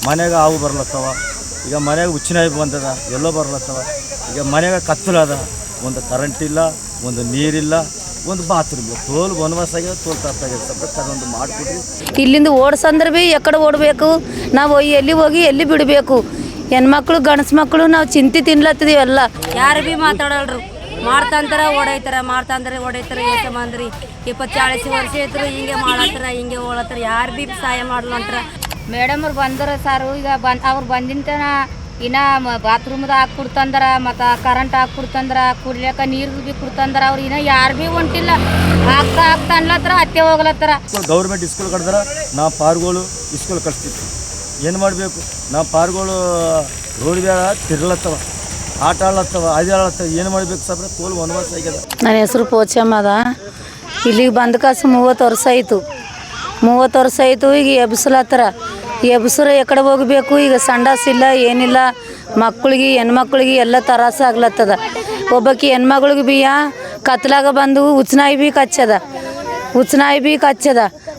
ಮನೆಗೆ ಹಾವು ಬರ್ಲತ್ತವ, ಈಗ ಮನೆಗೆ ಹುಚ್ಚಿನಾಯಿ ಬಂದದ, ಎಲ್ಲೋ ಬರ್ಲತ್ತವ. ಈಗ ಮನೆಗೆ ಕತ್ತಲದ, ಒಂದು ಕರೆಂಟ್ ಇಲ್ಲ, ಒಂದು ನೀರಿಲ್ಲ, ಒಂದು ಬಾತ್ರೂಮ್ ಇಲ್ಲ. ತೋಲ್ ವನವಾಸ ಆಗಿದೆ, ತೋಲ್ ತಪ್ಪಾಗಿದೆ. ಸಪ್ರೇಟ್ ಅದೊಂದು ಮಾಡಿಕೊಡ್ರಿ. ಇಲ್ಲಿಂದ ಓಡಿಸಂದ್ರೆ ಭೀ ಎಕಡೆ ಓಡಬೇಕು, ನಾವು ಎಲ್ಲಿ ಹೋಗಿ ಎಲ್ಲಿ ಬಿಡಬೇಕು. ಹೆಣ್ಮಕ್ಳು ಗಂಡಸು ಮಕ್ಕಳು ನಾವು ಚಿಂತೆ ತಿನ್ಲತ್ತಿದೀವಿ ಎಲ್ಲ. ಯಾರು ಭೀ ಮಾತಾಡಲ್ರು, ಮಾಡ್ತಂತಾರ ಓಡೈತಾರ, ಮಾಡ್ತಂದ್ರೆ ಓಡೈತಾರ. ಏಸಮಂದ್ರಿ 20-40 ವರ್ಷ ಐತ್ರು ಹಿಂಗೆ ಮಾಡತ್ತಾರ, ಹಿಂಗೆ ಓಡತ್ತಾರ. ಯಾರು ಭೀ ಸಹಾಯ ಮಾಡ್ಲಂಟ್ರ. ಮೇಡಮ್ ಅವ್ರು ಬಂದರ ಸಾರು, ಈಗ ಅವ್ರು ಬಂದಿಂತನ ಇನ್ನ ಬಾತ್ರೂಮ್ದು ಹಾಕಿ ಕೊಡ್ತಂದ್ರ, ಮತ್ತು ಕರೆಂಟ್ ಹಾಕಿ ಕೊಡ್ತಂದ್ರ, ಕುಡ್ಲಿಕ್ಕ ನೀರು ಭೀ ಕೊಡ್ತಂದ್ರ. ಅವ್ರು ಇನ್ನ ಯಾರು ಭೀ ಹೊಂಟಿಲ್ಲ. ಆಗ್ತಾ ಅನ್ಲತ್ರ ಅತ್ತೆ ಹೋಗ್ಲತ್ತಾರ. ಗೌರ್ಮೆಂಟ್ ಸ್ಕೂಲ್ ಕಡ್ದಾರ, ನಾವು ಪಾರ್ಗಳು ಸ್ಕೂಲ್ ಕಳಿಸ್ತಿದ್ವಿ. ಏನು ಮಾಡಬೇಕು? ನಾವು ಪಾರ್ಗಳು ರೋಡ್ ಬೇಡ ತಿರ್ಲತ್ತವ, ಆಟ ಆಡ್ಲತ್ತವ, ಅದು ಆಡ್ಲತ್ತವ. ಏನು ಮಾಡಬೇಕು ಸಾಬ್ರೆ? ತೋಲ್ ವನವಾಸ ಆಗ್ಯದ. ನನ್ನ ಹೆಸರು ಪೋಚಮ್ಮ ಅದ. ಇಲ್ಲಿಗೆ ಬಂದ ಕಾಸು 30 ವರ್ಷ ಆಯಿತು. 30 ವರ್ಷ ಆಯಿತು. ಈಗ ಎಬ್ಸಲತ್ತರ. ಎಬ್ಸರ ಎಕಡೆ ಹೋಗಬೇಕು? ಈಗ ಸಂಡಾಸ್ ಇಲ್ಲ, ಏನಿಲ್ಲ. ಮಕ್ಕಳಿಗೆ ಹೆಣ್ಮಕ್ಳಿಗೆ ಎಲ್ಲ ತ್ರಾಸ ಆಗ್ಲತ್ತದ. ಒಬ್ಬಾಕಿ ಹೆಣ್ಮಗಳಿಗೆ ಭೀ ಕತ್ಲಾಗ ಬಂದು ಹುಚ್ಚನಾಯಿ ಭೀ ಕಚ್ಚದ.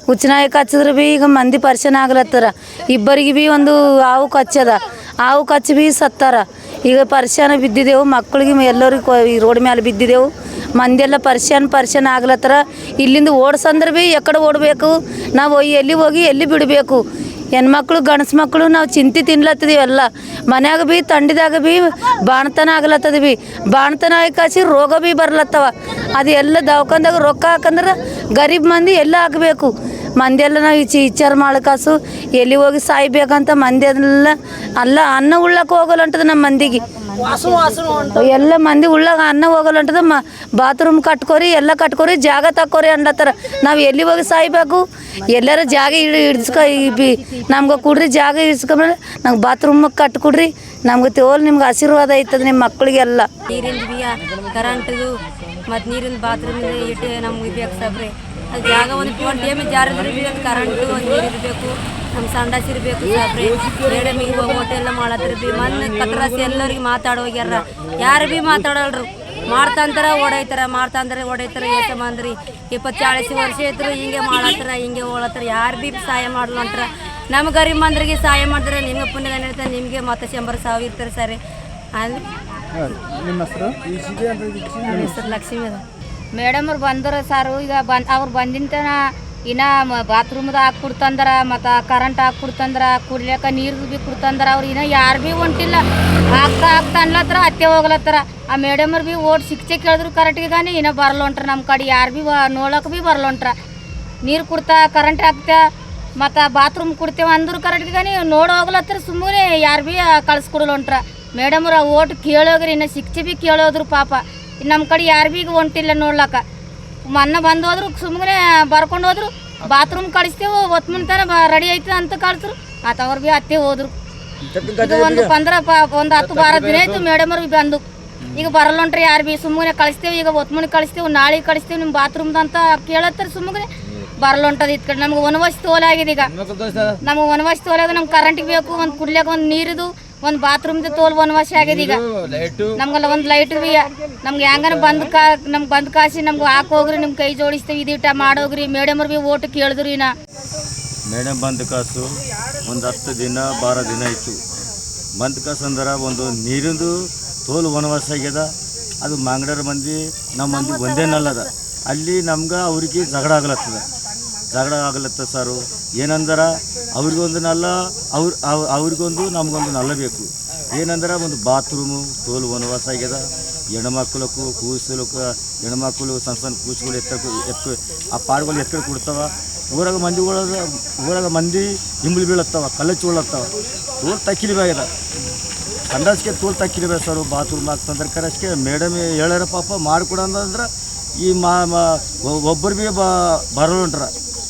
ಹುಚ್ಚನಾಯಿ ಕಚ್ಚಿದ್ರೆ ಭೀ ಈಗ ಮಂದಿ ಪರಿಶಾನ ಆಗ್ಲತ್ತಾರ. ಇಬ್ಬರಿಗೆ ಭೀ ಒಂದು ಹಾವು ಕಚ್ಚದ. ಹಾವು ಕಚ್ಚಿ ಭೀ ಸತ್ತಾರ. ಈಗ ಪರಿಶಾನ ಬಿದ್ದಿದ್ದೆವು. ಮಕ್ಕಳಿಗೆ ಎಲ್ಲರಿಗೂ ಈ ರೋಡ್ ಮೇಲೆ ಬಿದ್ದಿದ್ದೆವು. ಮಂದಿಯೆಲ್ಲ ಪರಿಶಾನ ಆಗ್ಲತ್ತಾರ. ಇಲ್ಲಿಂದ ಓಡಿಸಂದ್ರೆ ಭೀ ಎಕಡೆ ಓಡಬೇಕು, ನಾವು ಎಲ್ಲಿ ಹೋಗಿ ಎಲ್ಲಿ ಬಿಡಬೇಕು. ಹೆಣ್ಮಕ್ಳು ಗಂಡಸು ಮಕ್ಕಳು ನಾವು ಚಿಂತೆ ತಿನ್ಲತ್ತಿದೀವಿ ಎಲ್ಲ. ಮನ್ಯಾಗ ಭೀ ತಂಡಿದಾಗ ಭೀ ಬಾಣತನ ಆಗ್ಲತ್ತದ ಭೀ. ಬಾಣತನ ಕಾಸಿ ರೋಗ ಭೀ ಬರ್ಲತ್ತವ. ಅದು ಎಲ್ಲ ದವಾಖಾನ್ದಾಗ ರೊಕ್ಕ ಹಾಕಂದ್ರೆ ಗರೀಬ್ ಮಂದಿ ಎಲ್ಲ ಹಾಕಬೇಕು. ಮಂದಿಯೆಲ್ಲ ನಾವು ವಿಚಾರ ಮಾಡ್ಕಾಸು ಎಲ್ಲಿ ಹೋಗಿ ಸಾಯ್ಬೇಕಂತ ಮಂದಿ ಅಲ್ಲ ಅನ್ನ ಉಳ್ಳಕ್ಕೆ ಹೋಗಲ್ಲಂಟದ ನಮ್ಮ ಮಂದಿಗೆ. ಎಲ್ಲ ಮಂದಿ ಉಳ್ಳಾಗ ಅನ್ನ ಹೋಗಲ್ಲಂಟದ. ಬಾತ್ರೂಮ್ ಕಟ್ಕೋರಿ, ಎಲ್ಲ ಕಟ್ಕೋರಿ, ಜಾಗ ತಕ್ಕೋರಿ ಅನ್ಲತ್ತಾರ. ನಾವು ಎಲ್ಲಿ ಹೋಗಿ ಸಾಯ್ಬೇಕು? ಎಲ್ಲರ ಜಾಗ ನಮ್ಗೆ ಕೊಡ್ರಿ, ಜಾಗ ಇಡ್ಸ್ಕೊಂಡ್ರೆ ನಮ್ಗೆ ಬಾತ್ರೂಮ್ ಕಟ್ಕೊಡ್ರಿ. ನಮ್ಗೆ ತೋಲ್ ನಿಮ್ಗೆ ಆಶೀರ್ವಾದ ಐತದ ನಿಮ್ಮ ಮಕ್ಕಳಿಗೆಲ್ಲ. ನೀರಿಂದ ಭೀ ಕರೆಂಟ್ದು ಮತ್ತು ನೀರಿಂದ ಬಾತ್ರೂಮ್ ಇಟ್ಟು ನಮ್ಗೆ ಬೇಕು ಸಾಬ್ರೆ. ಅದು ಜಾಗ ಒಂದು 20 ಎಮ್ ಜಾರಿದ್ರೆ ಭೀ ಅದು ಕರೆಂಟು, ಒಂದು ನೀರು ಇರಬೇಕು, ನಮ್ಮ ಸಂಡಾಸ್ ಇರಬೇಕು ಸಾಬ್ರೆ. ಮೇಡಮಿಗೆ ಹೋಗೋಟೆ ಎಲ್ಲ ಮಾಡತ್ತರ ಭೀ. ಮೊನ್ನೆ ಕತ್ರಾಸಿ ಎಲ್ಲರಿಗೆ ಮಾತಾಡೋಗ್ಯಾರ. ಯಾರು ಭೀ ಮಾತಾಡಲ್ರು. ಮಾಡ್ತಂತಾರ ಓಡೈತಾರ. ಏಸಮಂದ್ರಿ 20-40 ವರ್ಷ ಐತ್ರು ಹಿಂಗೆ ಮಾಡತ್ತಾರ, ಹಿಂಗೆ ಓಡತ್ತಾರ. ಯಾರು ಭೀ ಸಹಾಯ ಮಾಡ್ಲಂಟ್ರ. ನಮ್ಮ ಗರೀಬ್ ಮಂದಿಗೆ ಸಹಾಯ ಮಾಡಿದ್ರೆ ನಿಮ್ಗೆ ಪುಣ್ಯ ಏನಿರ್ತಾರೆ, ನಿಮಗೆ ಮತ್ತೆ 100,000 ಇರ್ತಾರೆ ಸರಿ. ಅಲ್ಲಿ ನಿಮ್ಮ ಹೆಸರು? ನನ್ನ ಹೆಸರು ಲಕ್ಷ್ಮಿ ಅದ. ಮೇಡಮ್ ಅವ್ರು ಬಂದರ ಸಾರು, ಈಗ ಅವ್ರು ಬಂದಿಂತನ ಇನ್ನ ಬಾತ್ರೂಮ್ದು ಹಾಕಿ ಕೊಡ್ತಂದ್ರ, ಮತ್ತು ಕರೆಂಟ್ ಹಾಕಿ ಕೊಡ್ತಂದ್ರ, ಕುಡ್ಲಿಕ್ಕ ನೀರು ಭೀ ಕೊಡ್ತಂದ್ರ. ಅವ್ರು ಇನ್ನ ಯಾರು ಭೀ ಹೊಂಟಿಲ್ಲ. ಆಗ್ತಾ ಅನ್ಲತ್ತಾರ ಅತ್ತೆ ಹೋಗ್ಲತ್ತಾರ. ಆ ಮೇಡಮ್ ಅವ್ರು ಭೀ ಶಿಕ್ಷೆ ಕೇಳಿದ್ರು ಕರೆಕ್ಟಿಗೆ ಗಾನಿ ಇನ್ನೂ ಬರಲೊಂಟ್ರ. ನಮ್ಮ ಕಡೆ ಯಾರು ಭೀ ನೋಡೋಕೆ ಭೀ ಬರಲೊಂಟ್ರ. ನೀರು ಕೊಡ್ತಾ, ಕರೆಂಟ್ ಹಾಕ್ತಾ, ಮತ್ತು ಬಾತ್ರೂಮ್ ಕೊಡ್ತೇವೆ ಅಂದ್ರು ಕರೆಕ್ಟಿಗೆ ಗಾನಿ ನೋಡಿ ಹೋಗ್ಲತ್ತಾರ. ಸುಮ್ಮನೆ ಯಾರು ಭೀ ಕಳಿಸ್ಕೊಡಲೊಂಟ್ರ. ಮೇಡಮ್ ಅವ್ರು ಓಟ್ ಕೇಳೋಗ್ರಿ, ಇನ್ನು ಶಿಕ್ಷೆ ಭೀ ಕೇಳೋದ್ರು ಪಾಪ. ನಮ್ಮ ಕಡೆ ಯಾರು ಭೀ ಹೊಂಟಿಲ್ಲ ನೋಡ್ಲಕ್ಕ. ಮೊನ್ನೆ ಬಂದು ಹೋದ್ರು, ಸುಮ್ಮನೆ ಬರ್ಕೊಂಡು ಹೋದ್ರು. ಬಾತ್ರೂಮ್ ಕಳಿಸ್ತೇವೆ, ಹೊತ್ತು ತನ ರೆಡಿ ಐತೆ ಅಂತ ಕಳಿಸ್ರು. ಮತ್ತು ಅವ್ರು ಭೀ ಅತ್ತೆ ಹೋದ್ರು. ಒಂದು 10-12 ದಿನ ಆಯ್ತು ಮೇಡಮ್ ಅವ್ರು ಬಂದು. ಈಗ ಬರಲ್ಲೊಂಟ್ರಿ ಯಾರು ಭೀ. ಸುಮ್ಮನೆ ಕಳಿಸ್ತೇವೆ, ಈಗ ಹೊತ್ತು ಕಳಿಸ್ತೇವೆ, ನಾಳೆ ಕಳಿಸ್ತೇವೆ ನಿಮ್ಮ ಬಾತ್ರೂಮ್ದು ಅಂತ ಕೇಳತ್ತಾರೆ. ಸುಮ್ಮನೆ ಬರಲ್ಲೊಂಟದ. ಇದ್ ಕಡೆ ನಮ್ಗೆ ವನವಾಸ ತೋಲಾಗಿದೆ. ಈಗ ನಮ್ಗೆ ವನವಾಸ ತೋಲಾಗ ನಮ್ಗೆ ಕರೆಂಟಿಗೆ ಬೇಕು, ಒಂದು ಕುಡ್ಲಿಕ್ಕೆ ಒಂದು ನೀರಿದು, ಒಂದು ಬಾತ್ರೂಮ್ದು ತೋಲ್ ವನವಾಸ ಆಗಿದೆ. ಈಗ ನಮ್ಗೆಲ್ಲ ಒಂದು ಲೈಟ್ ಭೀ ನಮ್ಗೆ ಹೆಂಗನ ಬಂದು ಕಾಸಿ ನಮ್ಗೆ ಹಾಕೋಗ್ರಿ, ನಿಮ್ಮ ಕೈ ಜೋಡಿಸ್ತೇವೆ, ಇದೀಟ ಮಾಡೋಗ್ರಿ. ಮೇಡಮ್ ಅವ್ರು ಭೀ ಓಟ್ ಕೇಳಿದ್ರು. ಇನ್ನ ಮೇಡಮ್ ಬಂದ ಕಾಸು ಒಂದು 10 ದಿನ 12 ದಿನ ಆಯಿತು. ಬಂದ ಕಾಸು ಅಂದ್ರೆ ಒಂದು ನೀರಿಂದು ತೋಲು ವನವಾಸ ಆಗ್ಯದ. ಅದು ಮಾಂಗಡರ ಮಂದಿ ನಮ್ಮ ಮಂದಿ ಒಂದೇನಲ್ಲದ. ಅಲ್ಲಿ ನಮ್ಗೆ ಅವ್ರಿಗೆ ಜಗಳ ಆಗ್ಲತ್ತದ ಸಾರು. ಏನಂದ್ರೆ ಅವ್ರಿಗೊಂದು ನಲ್ಲ, ಅವ್ರಿಗೊಂದು ನಮಗೊಂದು ನಲ್ಲ ಬೇಕು. ಏನಂದ್ರೆ ಒಂದು ಬಾತ್ರೂಮು ತೋಲು ವನವಾಸ ಆಗ್ಯದ. ಹೆಣ್ಮಕ್ಳಕ್ಕೂ ಕೂಸಲಕ್ಕೂ ಹೆಣ್ಮಕ್ಳು ಸಣ್ಣ ಕೂಸುಗಳು ಎತ್ತ ಆ ಪಾಡ್ಗಳು ಎತ್ತರ ಕೊಡ್ತಾವ. ಊರಾಗ ಮಂದಿ ಹಿಂಬಳಿ ಬೀಳತ್ತವ, ಕಲ್ಲಚ್ಚಿ ಉಳ್ಳತ್ತವ. ತೋಲ್ ತಕ್ಕಿಲಿ ಆಗ್ಯದ. ಸಂಡಾಸ್ಗೆ ತೋಲ್ ತಕ್ಕಿಲಿ ಸರ್. ಬಾತ್ರೂಮ್ ಆಗ್ತಂದ್ರೆ ಕರೆಸ್ಕೆ ಮೇಡಮ್ ಹೇಳ್ಯಾರ ಪಾಪ ಮಾಡಿಕೊಡಂದ್ರೆ ಈ ಒಬ್ಬರು ಭೀ ಬರಲೊಂಟ್ರ.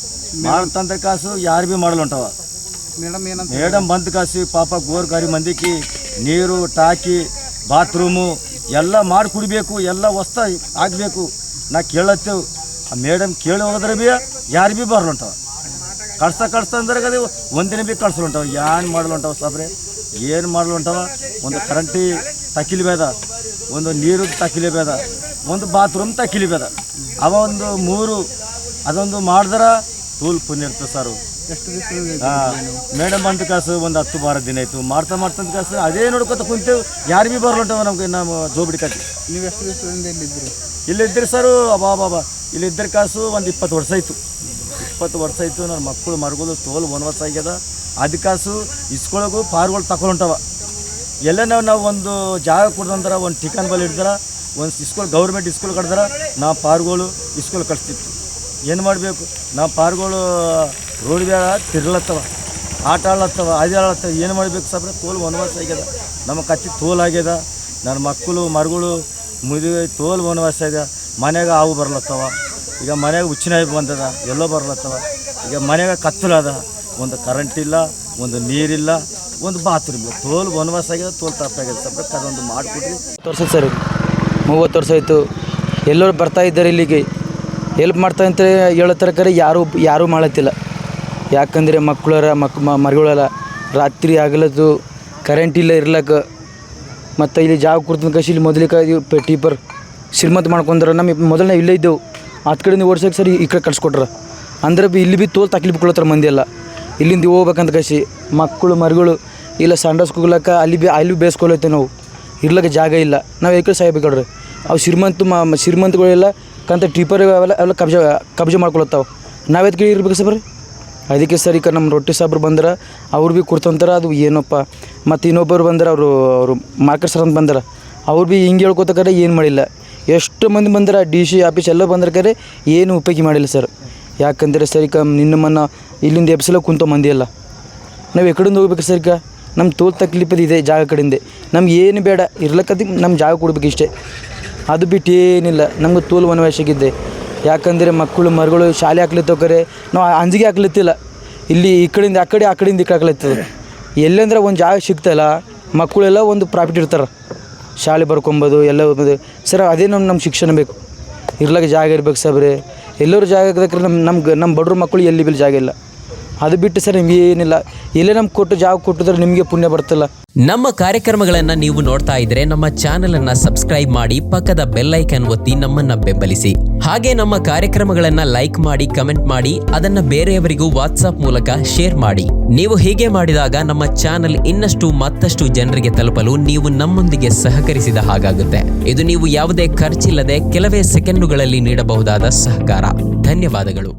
ಮಾಡ್ತಂದ್ರೆ ಕಾಸು ಯಾರು ಭೀ ಮಾಡಲೊಂಟವ. ಮೇಡಮ್ ಬಂದ ಕಾಸು ಪಾಪ ಗೋರ್ಗಾರಿ ಮಂದಿಗೆ ನೀರು ಟಾಕಿ ಬಾತ್ರೂಮು ಎಲ್ಲ ಮಾಡಿ ಕುಡಿಬೇಕು, ಎಲ್ಲ ವಸ್ತು ಆಗಬೇಕು. ನಾ ಕೇಳತ್ತೇವೆ. ಆ ಮೇಡಮ್ ಕೇಳಿ ಹೋದ್ರೆ ಭೀ ಯಾರು ಭೀ ಬರಲೊಂಟವ. ಕಳ್ಸ್ತಾ ಅಂದ್ರೆ ಅದು ಒಂದಿನ ಭೀ ಕಳ್ಸಲೊಂಟವ. ಏನು ಮಾಡಲೊಂಟವ ಸಾಬ್ರೆ? ಏನು ಮಾಡಲೊಂಟವ? ಒಂದು ಕರೆಂಟಿ ತಕ್ಕಿಲಿ ಬೇದ, ಒಂದು ನೀರು ತಕ್ಕಿಲಿ ಬೇದ, ಒಂದು ಬಾತ್ರೂಮ್ ತಕ್ಕಿಲಿ ಬೇದ. ಅವ ಒಂದು 3 ಅದೊಂದು ಮಾಡಿದ್ರೆ ತೋಲ್ ಪುಣ್ಯ ಇರ್ತದೆ ಸರ್. ಮೇಡಮ್ ಬಂದ ಕಾಸು ಒಂದು 10-12 ದಿನ ಆಯಿತು ಮಾಡ್ತಂತ ಕಾಸು ಅದೇ ನೋಡ್ಕೊತ ಕುಂತೇವು. ಯಾರು ಭೀ ಬರ್ಲಂಟವ ನಮ್ಗೆ ನಮ್ಮ ಜೋಬಿಡಿ ಕಟ್ಟಿ. ನೀವು ಎಷ್ಟು ದಿವಸದಿಂದ ಇಲ್ಲಿದ್ರಿ? ಇಲ್ಲಿದ್ದಿರಿ ಸರು ಬಾಬಾ ಇಲ್ಲಿದ್ದರೆ ಕಾಸು ಒಂದು 20 ವರ್ಷ ಆಯಿತು. 20 ವರ್ಷ ಆಯಿತು. ನನ್ನ ಮಕ್ಕಳು ಮರಗೋದು ತೋಲ್ ವನವಾಸ ಆಗ್ಯದ. ಅದು ಕಾಸು ಇಸ್ಕೊಳಗು ಪಾರ್ಗಳು ತಗೊಳ್ತವ. ಎಲ್ಲ ನಾವು ಒಂದು ಜಾಗ ಕೊಡ್ದಂದ್ರೆ ಒಂದು ಟಿಕನ್ ಬಲ್ಲಿ ಹಿಡ್ದಾರ, ಒಂದು ಸ್ಕೂಲ್ ಗೌರ್ಮೆಂಟ್ ಸ್ಕೂಲ್ ಕಡ್ದಾರ, ನಾವು ಪಾರ್ಗಳು ಸ್ಕೂಲ್ ಕಟ್ತಿತ್ತು. ಏನು ಮಾಡಬೇಕು? ನಾವು ಪಾರ್ಗಳು ರೋಡ್ ಬೇಡ ತಿರ್ಲತ್ತವ, ಆಟ ಆಡ್ಲತ್ತವ, ಅದು ಆಡ್ಲತ್ತವ. ಏನು ಮಾಡಬೇಕು ಸಾಬ್ರೆ? ತೋಲ್ ವನವಾಸ ಆಗ್ಯದ. ನಮ್ಮ ಕತ್ತಿ ತೋಲ್ ಆಗ್ಯದ. ನನ್ನ ಮಕ್ಕಳು ಮರುಗಳು ಮುದುವೆ ತೋಲ್ ವನವಾಸ ಆಗ್ಯದ. ಮನೆಗೆ ಹಾವು ಬರ್ಲತ್ತವ. ಈಗ ಮನೆಗೆ ಹುಚ್ಚಿನಾಯಿ ಬಂದದ, ಎಲ್ಲೋ ಬರ್ಲತ್ತವ. ಈಗ ಮನೆಗೆ ಕತ್ತಲದ, ಒಂದು ಕರೆಂಟ್ ಇಲ್ಲ, ಒಂದು ನೀರಿಲ್ಲ, ಒಂದು ಬಾತ್ರೂಮ್ ಇಲ್ಲ. ತೋಲ್ ವನವಾಸ ಆಗ್ಯದ, ತೋಲ್ ತಪ್ಪಾಗ್ಯದ ಸಾಬ್ರೆ. ಅದೊಂದು ಮಾಡಿಕೊಡ್ರಿ. ವರ್ಷ ಸರ್ 30 ವರ್ಷ ಆಯಿತು. ಎಲ್ಲರೂ ಬರ್ತಾ ಇದ್ದಾರೆ ಇಲ್ಲಿಗೆ, ಹೆಲ್ಪ್ ಮಾಡ್ತಾ ಅಂತ ಹೇಳೋ ತರಕಾರಿ ಯಾರೂ ಮಾಡತ್ತಿಲ್ಲ. ಯಾಕಂದರೆ ಮಕ್ಕಳರ ಮರಿಗಳೆಲ್ಲ ರಾತ್ರಿ ಆಗಲತ್ತು ಕರೆಂಟ್ ಇಲ್ಲ ಇರ್ಲಕ್ಕೆ. ಮತ್ತು ಇಲ್ಲಿ ಜಾಗ ಕೊಡ್ತಂದು ಕಸಿ ಇಲ್ಲಿ ಮೊದಲಿಗೆ ಟೀಪರ್ ಶ್ರೀಮಂತ ಮಾಡ್ಕೊಂಡ್ರೆ ನಮಗೆ ಮೊದಲನೇ ಇಲ್ಲೇ ಇದ್ದೆವು. ಹತ್ತು ಕಡೆಯಿಂದ ಓಡ್ಸೋಕೆ ಸರಿ ಈ ಕಡೆ ಕಳ್ಸಿಕೊಟ್ರೆ ಅಂದ್ರೆ ಇಲ್ಲಿ ಭೀ ತೋಲ್ ತಕ್ಲೀಫ್ ಕೊಡ್ತಾರೆ ಮಂದಿ ಎಲ್ಲ. ಇಲ್ಲಿಂದ ಹೋಗ್ಬೇಕಂತ ಕಸಿ ಮಕ್ಕಳು ಮರಿಗಳು ಇಲ್ಲ ಸಂಡಸ್ಕೋಗ್ಲಕ್ಕ ಅಲ್ಲಿ ಬೇಯಿಸ್ಕೊಳತ್ತೆ. ನಾವು ಇರ್ಲಕ್ಕೆ ಜಾಗ ಇಲ್ಲ, ನಾವು ಈ ಕಡೆ ಸಾಯ್ಬೇಕಾಡ್ರಿ. ಅವು ಶ್ರೀಮಂತಗಳೆಲ್ಲ ಕಂತ ಟೀಪರ್ ಅವೆಲ್ಲ ಕಬ್ಜೆ ಮಾಡ್ಕೊಳತ್ತಾವೆ. ನಾವು ಎದಕ್ಕೆ ಇರ್ಬೇಕು ಸರ್? ಅದಕ್ಕೆ ಸರ್ ಈಗ ನಮ್ಮ ರೊಟ್ಟಿ ಸಾಬ್ರು ಬಂದ್ರೆ ಅವ್ರು ಭೀ ಕೊಡ್ತಂತಾರೆ. ಅದು ಏನಪ್ಪ ಮತ್ತು ಇನ್ನೊಬ್ಬರು ಬಂದ್ರೆ ಅವರು ಮಾರ್ಕೆಟ್ ಸರ್ ಅಂತ ಬಂದ್ರೆ ಅವ್ರು ಭೀ ಹಿಂಗೆ ಹೇಳ್ಕೊತಕ್ರೆ ಏನು ಮಾಡಿಲ್ಲ. ಎಷ್ಟು ಮಂದಿ ಬಂದ್ರೆ DC ಆಫೀಸ್ ಎಲ್ಲ ಬಂದ್ರೆ ಕರೆ ಏನು ಉಪಯೋಗ ಮಾಡಿಲ್ಲ ಸರ್. ಯಾಕಂದರೆ ಸರ್ ಈಗ ನಿನ್ನಮ್ಮನ್ನು ಇಲ್ಲಿಂದ ಎಬ್ಸಲ ಕುಂತ ಮಂದಿ ಎಲ್ಲ ನಾವು ಎಕಡೆಯಿಂದ ಹೋಗ್ಬೇಕು ಸರ್? ಈಗ ನಮ್ಮ ತೋಲ್ ತಕ್ಲೀಪದ ಇದೆ ಜಾಗ ಕಡೆಯಿಂದ. ನಮ್ಗೆ ಏನು ಬೇಡ ಇರ್ಲಕ್ಕದ ನಮ್ಮ ಜಾಗ ಕೊಡ್ಬೇಕು ಇಷ್ಟೇ. ಅದು ಬಿಟ್ಟು ಏನಿಲ್ಲ. ನಮ್ಗೆ ತೋಲ್ ವನವಾಸಿಗಿದ್ದೆ. ಯಾಕಂದರೆ ಮಕ್ಕಳು ಮರುಗಳು ಶಾಲೆ ಹಾಕ್ಲತ್ತೋಕರೆ ನಾವು ಅಂಜಿಗೆ ಹಾಕ್ಲತ್ತಿಲ್ಲ. ಇಲ್ಲಿ ಈ ಕಡೆಯಿಂದ ಆ ಕಡೆಯಿಂದ ಈ ಕಡೆ ಹಾಕ್ಲತ್ತದ. ಎಲ್ಲಂದ್ರೆ ಒಂದು ಜಾಗ ಸಿಗ್ತಾಯಿಲ್ಲ, ಮಕ್ಕಳೆಲ್ಲ ಒಂದು ಪ್ರಾಫಿಟ್ ಇರ್ತಾರೆ, ಶಾಲೆ ಬರ್ಕೊಬೋದು ಎಲ್ಲ ಹೋಗ್ಬೋದು ಸರ್. ಅದೇ ನಮ್ಮ ಶಿಕ್ಷಣ ಬೇಕು. ಇರ್ಲಾಗ ಜಾಗ ಇರ್ಬೇಕು ಸಾಬ್ರೆ. ಎಲ್ಲರೂ ಜಾಗ ಹಾಕಿದ್ರೆ ನಮ್ಮ ಬಡ್ರ ಮಕ್ಕಳು ಎಲ್ಲಿ ಬಿಲ್ ಜಾಗ ಇಲ್ಲ. ಅದು ಬಿಟ್ಟು ಸರ್ ನಿಮ್ಗೆ ಏನಿಲ್ಲ. ಎಲ್ಲೇ ನಮ್ಗೆ ಕೊಟ್ಟು ಜಾಗ ಕೊಟ್ಟಿದ್ರೆ ನಿಮಗೆ ಪುಣ್ಯ ಬರ್ತಿಲ್ಲ. ನಮ್ಮ ಕಾರ್ಯಕ್ರಮಗಳನ್ನು ನೀವು ನೋಡ್ತಾ ಇದ್ರೆ ನಮ್ಮ ಚಾನೆಲ್ ಅನ್ನ ಸಬ್ಸ್ಕ್ರೈಬ್ ಮಾಡಿ, ಪಕ್ಕದ ಬೆಲ್ ಐಕನ್ ಒತ್ತಿ ನಮ್ಮನ್ನ ಬೆಂಬಲಿಸಿ. ಹಾಗೆ ನಮ್ಮ ಕಾರ್ಯಕ್ರಮಗಳನ್ನ ಲೈಕ್ ಮಾಡಿ, ಕಮೆಂಟ್ ಮಾಡಿ, ಅದನ್ನ ಬೇರೆಯವರಿಗೂ ವಾಟ್ಸ್ಆಪ್ ಮೂಲಕ ಶೇರ್ ಮಾಡಿ. ನೀವು ಹೀಗೆ ಮಾಡಿದಾಗ ನಮ್ಮ ಚಾನೆಲ್ ಇನ್ನಷ್ಟು ಮತ್ತಷ್ಟು ಜನರಿಗೆ ತಲುಪಲು ನೀವು ನಮ್ಮೊಂದಿಗೆ ಸಹಕರಿಸಿದ ಹಾಗಾಗುತ್ತೆ. ಇದು ನೀವು ಯಾವುದೇ ಖರ್ಚಿಲ್ಲದೆ ಕೆಲವೇ ಸೆಕೆಂಡುಗಳಲ್ಲಿ ನೀಡಬಹುದಾದ ಸಹಕಾರ. ಧನ್ಯವಾದಗಳು.